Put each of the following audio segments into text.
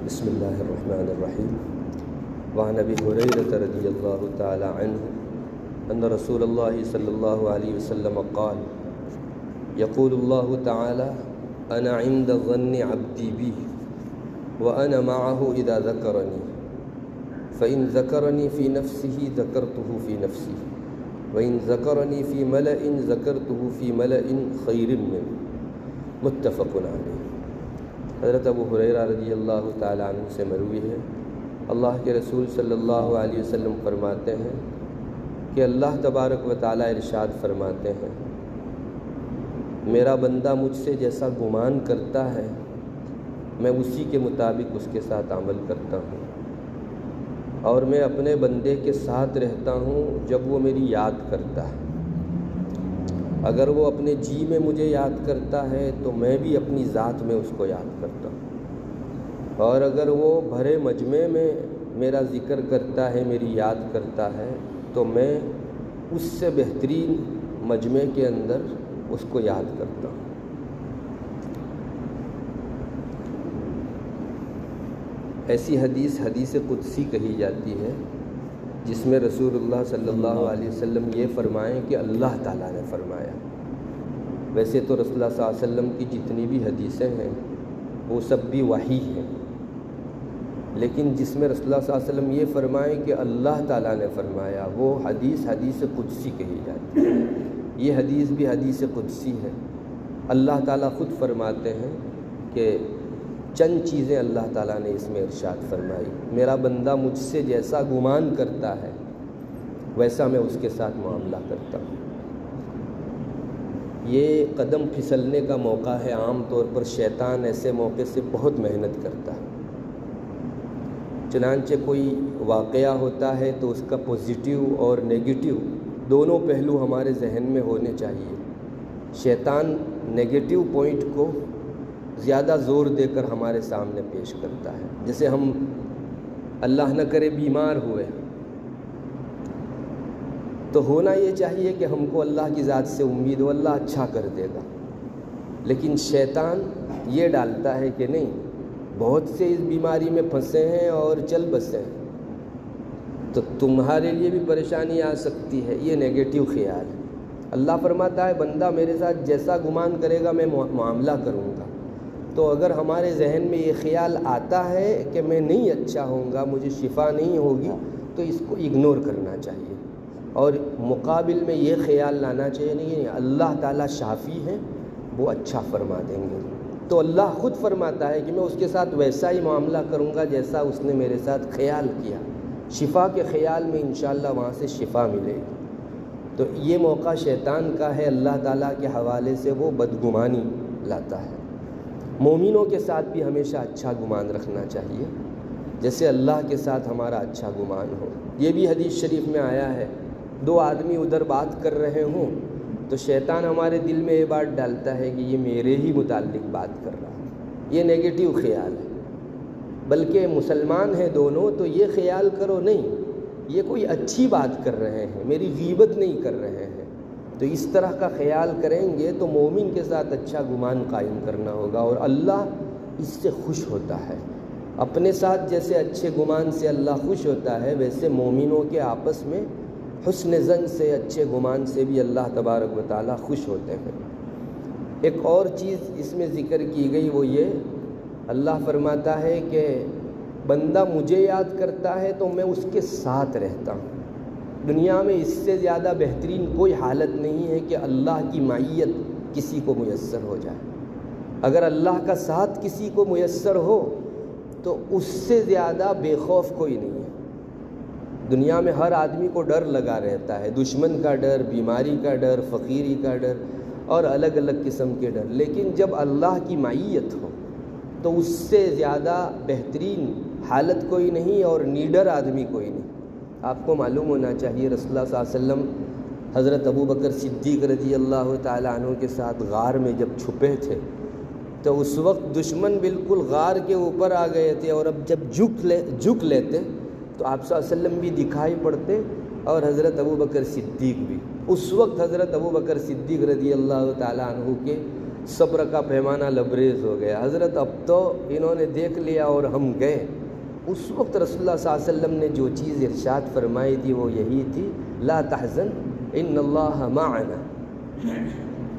بسم اللہ الرحمن الرحیم وعن ابی ہریرہ رضی اللہ تعالی عنہ ان رسول اللہ صلی اللہ علیہ وسلم قال یقول اللہ تعالی انا عند ظن عبدی بی وانا معه اذا ذکرنی فإن ذکرنی فی نفسه ذکرته فی نفسی وإن ذکرنی فی ملأ ذکرته فی ملأ خیر منه متفق علیہ۔ حضرت ابو ہریرہ رضی اللہ تعالیٰ عنہ سے مروی ہے، اللہ کے رسول صلی اللہ علیہ وسلم فرماتے ہیں کہ اللہ تبارک و تعالیٰ ارشاد فرماتے ہیں، میرا بندہ مجھ سے جیسا گمان کرتا ہے میں اسی کے مطابق اس کے ساتھ عمل کرتا ہوں، اور میں اپنے بندے کے ساتھ رہتا ہوں جب وہ میری یاد کرتا ہے۔ اگر وہ اپنے جی میں مجھے یاد کرتا ہے تو میں بھی اپنی ذات میں اس کو یاد کرتا ہوں، اور اگر وہ بھرے مجمع میں میرا ذکر کرتا ہے، میری یاد کرتا ہے، تو میں اس سے بہترین مجمع کے اندر اس کو یاد کرتا ہوں۔ ایسی حدیث قدسی کہی جاتی ہے جس میں رسول اللہ صلی اللہ علیہ وسلم یہ فرمائیں کہ اللہ تعالیٰ نے فرمایا۔ ویسے تو رسول اللہ صلی اللہ علیہ وسلم کی جتنی بھی حدیثیں ہیں وہ سب بھی وحی ہیں، لیکن جس میں رسول اللہ صلی اللہ علیہ وسلم یہ فرمائیں کہ اللہ تعالیٰ نے فرمایا، وہ حدیث قدسی کہی جاتی ہے۔ یہ حدیث بھی حدیث قدسی ہے۔ اللہ تعالیٰ خود فرماتے ہیں کہ چند چیزیں اللہ تعالیٰ نے اس میں ارشاد فرمائی، میرا بندہ مجھ سے جیسا گمان کرتا ہے ویسا میں اس کے ساتھ معاملہ کرتا ہوں۔ یہ قدم پھسلنے کا موقع ہے، عام طور پر شیطان ایسے موقع سے بہت محنت کرتا ہے۔ چنانچہ کوئی واقعہ ہوتا ہے تو اس کا پوزیٹیو اور نیگیٹیو دونوں پہلو ہمارے ذہن میں ہونے چاہیے۔ شیطان نیگیٹیو پوائنٹ کو زیادہ زور دے کر ہمارے سامنے پیش کرتا ہے۔ جیسے ہم اللہ نہ کرے بیمار ہوئے تو ہونا یہ چاہیے کہ ہم کو اللہ کی ذات سے امید ہو، اللہ اچھا کر دے گا، لیکن شیطان یہ ڈالتا ہے کہ نہیں، بہت سے اس بیماری میں پھنسے ہیں اور چل بسے ہیں تو تمہارے لیے بھی پریشانی آ سکتی ہے۔ یہ نیگیٹو خیال ہے۔ اللہ فرماتا ہے بندہ میرے ساتھ جیسا گمان کرے گا میں معاملہ کروں گا۔ تو اگر ہمارے ذہن میں یہ خیال آتا ہے کہ میں نہیں اچھا ہوں گا، مجھے شفا نہیں ہوگی، تو اس کو اگنور کرنا چاہیے، اور مقابل میں یہ خیال لانا چاہیے نہیں اللہ تعالیٰ شافی ہیں، وہ اچھا فرما دیں گے۔ تو اللہ خود فرماتا ہے کہ میں اس کے ساتھ ویسا ہی معاملہ کروں گا جیسا اس نے میرے ساتھ خیال کیا۔ شفا کے خیال میں انشاءاللہ وہاں سے شفا ملے گی۔ تو یہ موقع شیطان کا ہے، اللہ تعالیٰ کے حوالے سے وہ بدگمانی لاتا ہے۔ مومنوں کے ساتھ بھی ہمیشہ اچھا گمان رکھنا چاہیے، جیسے اللہ کے ساتھ ہمارا اچھا گمان ہو۔ یہ بھی حدیث شریف میں آیا ہے، دو آدمی ادھر بات کر رہے ہوں تو شیطان ہمارے دل میں یہ بات ڈالتا ہے کہ یہ میرے ہی متعلق بات کر رہا ہے۔ یہ نیگیٹو خیال ہے، بلکہ مسلمان ہیں دونوں تو یہ خیال کرو نہیں یہ کوئی اچھی بات کر رہے ہیں، میری غیبت نہیں کر رہے ہیں۔ تو اس طرح کا خیال کریں گے تو مومن کے ساتھ اچھا گمان قائم کرنا ہوگا، اور اللہ اس سے خوش ہوتا ہے۔ اپنے ساتھ جیسے اچھے گمان سے اللہ خوش ہوتا ہے، ویسے مومنوں کے آپس میں حسن ظن سے، اچھے گمان سے بھی اللہ تبارک و تعالیٰ خوش ہوتے ہیں۔ ایک اور چیز اس میں ذکر کی گئی، وہ یہ اللہ فرماتا ہے کہ بندہ مجھے یاد کرتا ہے تو میں اس کے ساتھ رہتا ہوں۔ دنیا میں اس سے زیادہ بہترین کوئی حالت نہیں ہے کہ اللہ کی معیت کسی کو میسر ہو جائے۔ اگر اللہ کا ساتھ کسی کو میسر ہو تو اس سے زیادہ بے خوف کوئی نہیں ہے۔ دنیا میں ہر آدمی کو ڈر لگا رہتا ہے، دشمن کا ڈر، بیماری کا ڈر، فقیری کا ڈر، اور الگ الگ قسم کے ڈر، لیکن جب اللہ کی معیت ہو تو اس سے زیادہ بہترین حالت کوئی نہیں اور نیڈر آدمی کوئی نہیں۔ آپ کو معلوم ہونا چاہیے رسول اللہ صلی اللہ علیہ وسلم حضرت ابو بکر صدیق رضی اللہ تعالیٰ عنہ کے ساتھ غار میں جب چھپے تھے تو اس وقت دشمن بالکل غار کے اوپر آ گئے تھے، اور اب جب جھک لیتے تو آپ صلی اللہ علیہ وسلم بھی دکھائی پڑتے اور حضرت ابو بکر صدیق بھی۔ اس وقت حضرت ابو بکر صدیق رضی اللہ تعالیٰ عنہ کے صبر کا پیمانہ لبریز ہو گیا، حضرت اب تو انہوں نے دیکھ لیا اور ہم گئے۔ اس وقت رسول اللہ صلی اللہ علیہ وسلم نے جو چیز ارشاد فرمائی تھی وہ یہی تھی، لا تحزن ان اللہ معنا،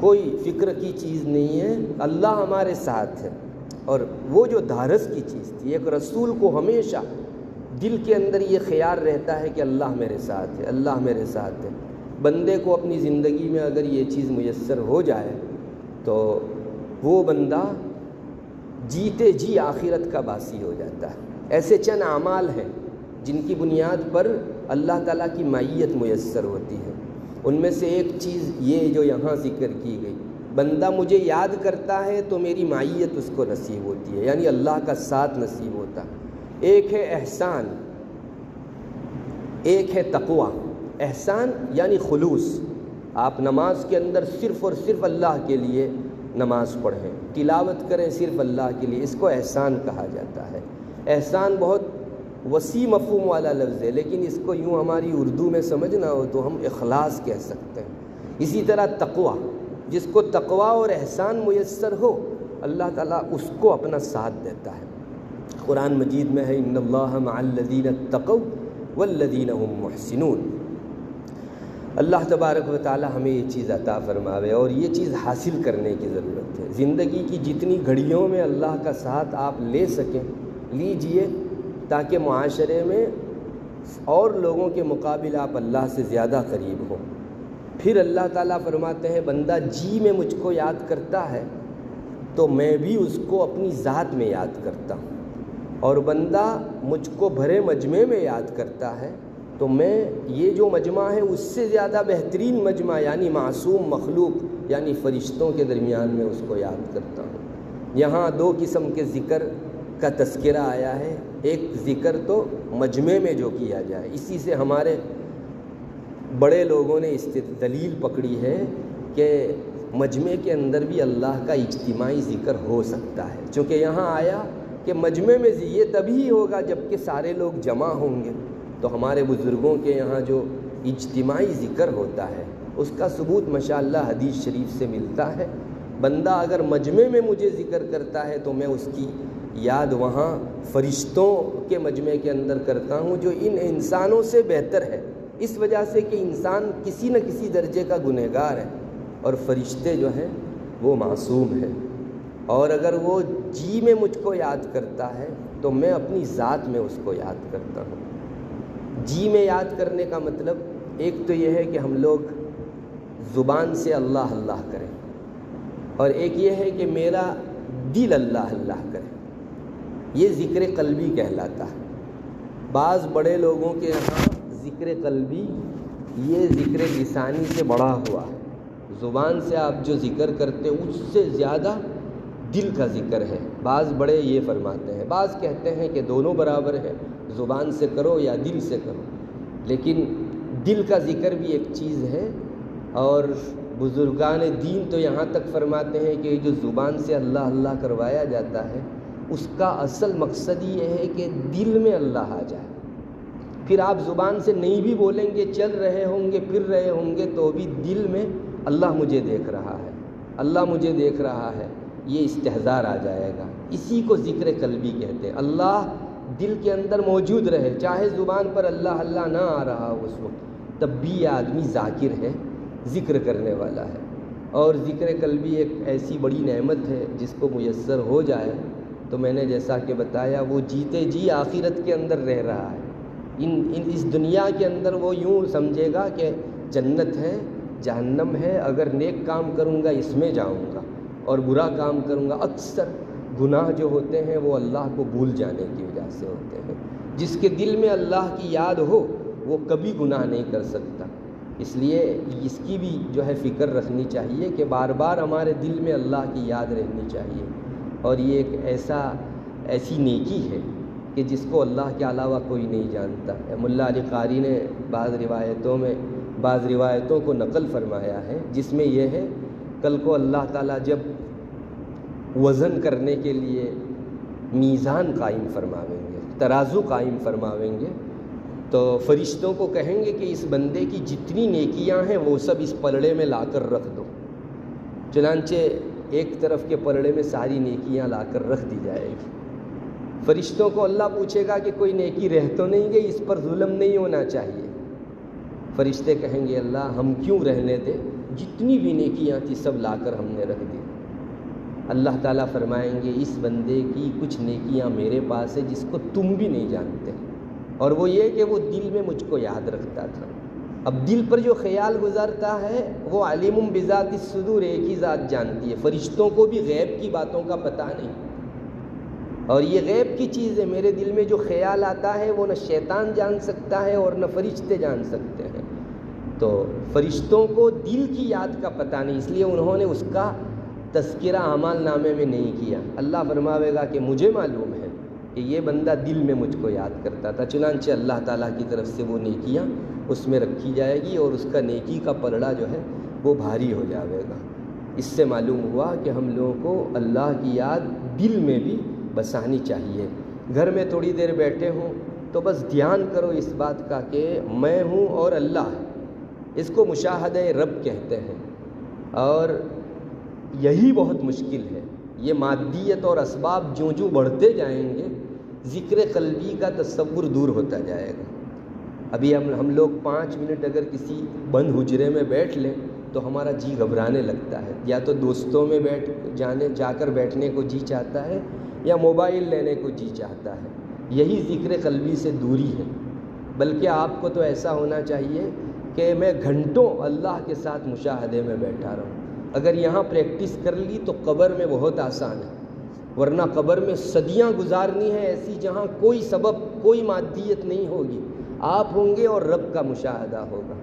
کوئی فکر کی چیز نہیں ہے، اللہ ہمارے ساتھ ہے۔ اور وہ جو دھارس کی چیز تھی، ایک رسول کو ہمیشہ دل کے اندر یہ خیال رہتا ہے کہ اللہ میرے ساتھ ہے، اللہ میرے ساتھ ہے۔ بندے کو اپنی زندگی میں اگر یہ چیز میسر ہو جائے تو وہ بندہ جیتے جی آخرت کا باسی ہو جاتا ہے۔ ایسے چند اعمال ہیں جن کی بنیاد پر اللہ تعالیٰ کی معیت میسر ہوتی ہے۔ ان میں سے ایک چیز یہ جو یہاں ذکر کی گئی، بندہ مجھے یاد کرتا ہے تو میری معیت اس کو نصیب ہوتی ہے، یعنی اللہ کا ساتھ نصیب ہوتا ہے۔ ایک ہے احسان، ایک ہے تقویٰ۔ احسان یعنی خلوص، آپ نماز کے اندر صرف اور صرف اللہ کے لیے نماز پڑھیں، تلاوت کریں صرف اللہ کے لیے، اس کو احسان کہا جاتا ہے۔ احسان بہت وسیع مفہوم والا لفظ ہے، لیکن اس کو یوں ہماری اردو میں سمجھنا ہو تو ہم اخلاص کہہ سکتے ہیں۔ اسی طرح تقویٰ، جس کو تقویٰ اور احسان میسر ہو اللہ تعالیٰ اس کو اپنا ساتھ دیتا ہے۔ قرآن مجید میں ہے ان اللہ مع الذین اتقوا والذین هم محسنون۔ اللہ تبارک و تعالی ہمیں یہ چیز عطا فرماوے، اور یہ چیز حاصل کرنے کی ضرورت ہے۔ زندگی کی جتنی گھڑیوں میں اللہ کا ساتھ آپ لے سکیں لیجئے، تاکہ معاشرے میں اور لوگوں کے مقابل آپ اللہ سے زیادہ قریب ہوں۔ پھر اللہ تعالیٰ فرماتے ہیں بندہ جی میں مجھ کو یاد کرتا ہے تو میں بھی اس کو اپنی ذات میں یاد کرتا ہوں، اور بندہ مجھ کو بھرے مجمع میں یاد کرتا ہے تو میں یہ جو مجمع ہے اس سے زیادہ بہترین مجمع یعنی معصوم مخلوق یعنی فرشتوں کے درمیان میں اس کو یاد کرتا ہوں۔ یہاں دو قسم کے ذکر کا تذکرہ آیا ہے، ایک ذکر تو مجمع میں جو کیا جائے، اسی سے ہمارے بڑے لوگوں نے دلیل پکڑی ہے کہ مجمع کے اندر بھی اللہ کا اجتماعی ذکر ہو سکتا ہے، چونکہ یہاں آیا کہ مجمع میں یہ تبھی ہوگا جب کہ سارے لوگ جمع ہوں گے۔ تو ہمارے بزرگوں کے یہاں جو اجتماعی ذکر ہوتا ہے اس کا ثبوت ماشاءاللہ حدیث شریف سے ملتا ہے۔ بندہ اگر مجمع میں مجھے ذکر کرتا ہے تو میں اس کی یاد وہاں فرشتوں کے مجمع کے اندر کرتا ہوں، جو ان انسانوں سے بہتر ہے، اس وجہ سے کہ انسان کسی نہ کسی درجے کا گنہگار ہے اور فرشتے جو ہیں وہ معصوم ہیں۔ اور اگر وہ جی میں مجھ کو یاد کرتا ہے تو میں اپنی ذات میں اس کو یاد کرتا ہوں۔ جی میں یاد کرنے کا مطلب ایک تو یہ ہے کہ ہم لوگ زبان سے اللہ اللہ کریں، اور ایک یہ ہے کہ میرا دل اللہ اللہ کرے، یہ ذکر قلبی کہلاتا ہے۔ بعض بڑے لوگوں کے یہاں ذکر قلبی یہ ذکر لسانی سے بڑا ہوا ہے، زبان سے آپ جو ذکر کرتے اس سے زیادہ دل کا ذکر ہے۔ بعض بڑے یہ فرماتے ہیں، بعض کہتے ہیں کہ دونوں برابر ہے، زبان سے کرو یا دل سے کرو، لیکن دل کا ذکر بھی ایک چیز ہے۔ اور بزرگان دین تو یہاں تک فرماتے ہیں کہ جو زبان سے اللہ اللہ کروایا جاتا ہے اس کا اصل مقصد یہ ہے کہ دل میں اللہ آ جائے۔ پھر آپ زبان سے نہیں بھی بولیں گے، چل رہے ہوں گے، پھر رہے ہوں گے، تو بھی دل میں اللہ مجھے دیکھ رہا ہے، اللہ مجھے دیکھ رہا ہے، یہ استحضار آ جائے گا۔ اسی کو ذکر قلبی کہتے ہیں۔ اللہ دل کے اندر موجود رہے، چاہے زبان پر اللہ اللہ نہ آ رہا ہو اس وقت، تب بھی یہ آدمی ذاکر ہے، ذکر کرنے والا ہے۔ اور ذکر قلبی ایک ایسی بڑی نعمت ہے جس کو میسر ہو جائے تو میں نے جیسا کہ بتایا وہ جیتے جی آخرت کے اندر رہ رہا ہے۔ اس دنیا کے اندر وہ یوں سمجھے گا کہ جنت ہے، جہنم ہے، اگر نیک کام کروں گا اس میں جاؤں گا اور برا کام کروں گا۔ اکثر گناہ جو ہوتے ہیں وہ اللہ کو بھول جانے کی وجہ سے ہوتے ہیں۔ جس کے دل میں اللہ کی یاد ہو وہ کبھی گناہ نہیں کر سکتا، اس لیے اس کی بھی جو ہے فکر رکھنی چاہیے کہ بار بار ہمارے دل میں اللہ کی یاد رہنی چاہیے۔ اور یہ ایک ایسی نیکی ہے کہ جس کو اللہ کے علاوہ کوئی نہیں جانتا ہے۔ ملا علی قاری نے بعض روایتوں کو نقل فرمایا ہے جس میں یہ ہے کل کو اللہ تعالیٰ جب وزن کرنے کے لیے میزان قائم فرماویں گے، ترازو قائم فرماویں گے، تو فرشتوں کو کہیں گے کہ اس بندے کی جتنی نیکیاں ہیں وہ سب اس پلڑے میں لا کر رکھ دو۔ چنانچہ ایک طرف کے پلڑے میں ساری نیکیاں لا کر رکھ دی جائے گی۔ فرشتوں کو اللہ پوچھے گا کہ کوئی نیکی رہ تو نہیں گئی، اس پر ظلم نہیں ہونا چاہیے۔ فرشتے کہیں گے اللہ ہم کیوں رہنے دیں، جتنی بھی نیکیاں تھیں سب لا کر ہم نے رکھ دی۔ اللہ تعالیٰ فرمائیں گے اس بندے کی کچھ نیکیاں میرے پاس ہے جس کو تم بھی نہیں جانتے، اور وہ یہ کہ وہ دل میں مجھ کو یاد رکھتا تھا۔ اب دل پر جو خیال گزرتا ہے وہ علیم بذات الصدور، ایک ہی ذات جانتی ہے۔ فرشتوں کو بھی غیب کی باتوں کا پتہ نہیں، اور یہ غیب کی چیز ہے۔ میرے دل میں جو خیال آتا ہے وہ نہ شیطان جان سکتا ہے اور نہ فرشتے جان سکتے ہیں۔ تو فرشتوں کو دل کی یاد کا پتہ نہیں، اس لیے انہوں نے اس کا تذکرہ اعمال نامے میں نہیں کیا۔ اللہ فرماوے گا کہ مجھے معلوم ہے کہ یہ بندہ دل میں مجھ کو یاد کرتا تھا، چنانچہ اللہ تعالیٰ کی طرف سے وہ نیکیاں اس میں رکھی جائے گی اور اس کا نیکی کا پلڑا جو ہے وہ بھاری ہو جائے گا۔ اس سے معلوم ہوا کہ ہم لوگوں کو اللہ کی یاد دل میں بھی بسانی چاہیے۔ گھر میں تھوڑی دیر بیٹھے ہوں تو بس دھیان کرو اس بات کا کہ میں ہوں اور اللہ ہے۔ اس کو مشاہدہ رب کہتے ہیں، اور یہی بہت مشکل ہے۔ یہ مادیت اور اسباب جو بڑھتے جائیں گے ذکر قلبی کا تصور دور ہوتا جائے گا۔ ابھی ہم لوگ 5 منٹ اگر کسی بند حجرے میں بیٹھ لیں تو ہمارا جی گھبرانے لگتا ہے، یا تو دوستوں میں جا کر بیٹھنے کو جی چاہتا ہے یا موبائل لینے کو جی چاہتا ہے۔ یہی ذکر قلبی سے دوری ہے۔ بلکہ آپ کو تو ایسا ہونا چاہیے کہ میں گھنٹوں اللہ کے ساتھ مشاہدے میں بیٹھا رہوں۔ اگر یہاں پریکٹس کر لی تو قبر میں بہت آسان ہے، ورنہ قبر میں صدیاں گزارنی ہے ایسی جہاں کوئی سبب کوئی مادیت نہیں ہوگی، آپ ہوں گے اور رب کا مشاہدہ ہوگا۔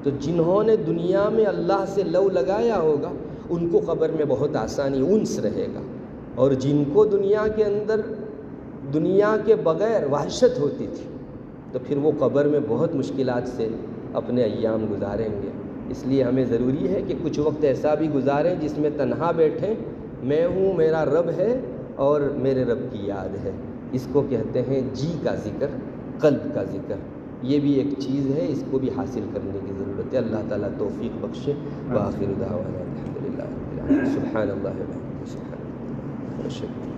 تو جنہوں نے دنیا میں اللہ سے لو لگایا ہوگا ان کو قبر میں بہت آسانی انس رہے گا، اور جن کو دنیا کے اندر دنیا کے بغیر وحشت ہوتی تھی تو پھر وہ قبر میں بہت مشکلات سے اپنے ایام گزاریں گے۔ اس لیے ہمیں ضروری ہے کہ کچھ وقت ایسا بھی گزاریں جس میں تنہا بیٹھیں، میں ہوں، میرا رب ہے اور میرے رب کی یاد ہے۔ اس کو کہتے ہیں جی کا ذکر، قلب کا ذکر۔ یہ بھی ایک چیز ہے، اس کو بھی حاصل کرنے کی ضرورت ہے۔ اللہ تعالیٰ توفیق بخشے۔ وآخر دعوانا الحمدللہ رب العالمین۔ سبحان اللہ و بحمدہ، سبحان اللہ۔